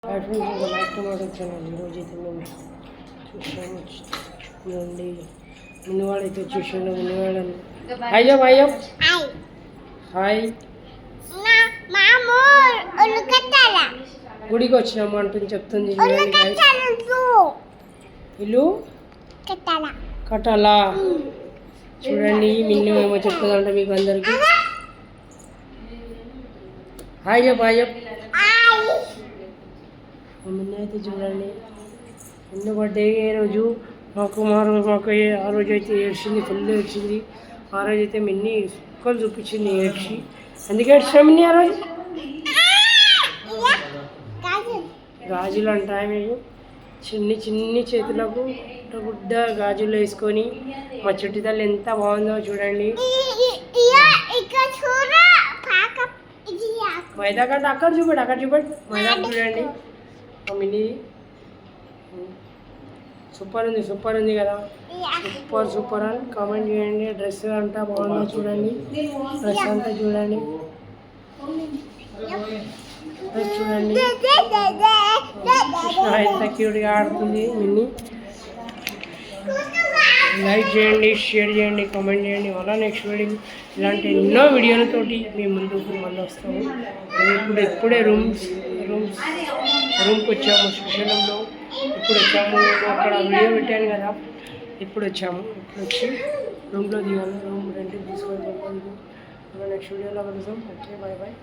Hi friends, ఇంకా like tomato channel. ఈరోజు అయితే మేము చూసాము. చూడండి, మినివాడైతే చూసాడు. మినివాడని అయ్యో అయ్యో హాయ్ గుడికి వచ్చినాము అంటుంది, చెప్తుంది. ఇల్లు కట్టాలా? చూడండి, మిన్ను ఏమో చెప్తుందంట మీకు అందరికి. హాయ్ చెప్పు, హాయ్ చెప్పు. మిన్ను అయితే చూడండి, మిన్ను బర్త్డే రోజు మాకు ఆ రోజు అయితే ఏడ్చింది, ఫుల్ ఏడ్చింది. ఆ రోజు అయితే మిన్ని కుక్కలు చూపించింది ఏడ్చి. ఎందుకు ఏడ్చినా మిన్ని ఆ రోజు? గాజులు అంటాయి మీకు, చిన్ని చేతులకు గుడ్డ గాజులు వేసుకొని మా చుట్టు తల్లి ఎంత బాగుందో చూడండి. మైదా కంటే అక్కడ చూపండి మైదా చూడండి. మినీ సూపర్ ఉంది కదా. సూపర్ అని కామెంట్ చేయండి. డ్రెస్ అంతా బాగుందో చూడండి. డ్రెస్ అంతా చూడండి, చూడండి ఎంత క్యూట్గా ఆడుతుంది మిన్ని. లైక్ చేయండి, షేర్ చేయండి, కామెంట్ చేయండి. అలా నెక్స్ట్ వీడియో ఇలాంటి ఎన్నో వీడియోలతోటి మేము ముందుకు మళ్ళీ వస్తాము. ఇప్పుడే రూమ్కి వచ్చాము. శ్రీశైలంలో ఇప్పుడు వచ్చాము. అక్కడ వీడియో పెట్టాను కదా, ఇప్పుడు వచ్చి రూమ్లో దిగాను. రూమ్ రెంట్కి తీసుకొని నెక్స్ట్ వీడియోలో కలుద్దాం. Okay, bye bye.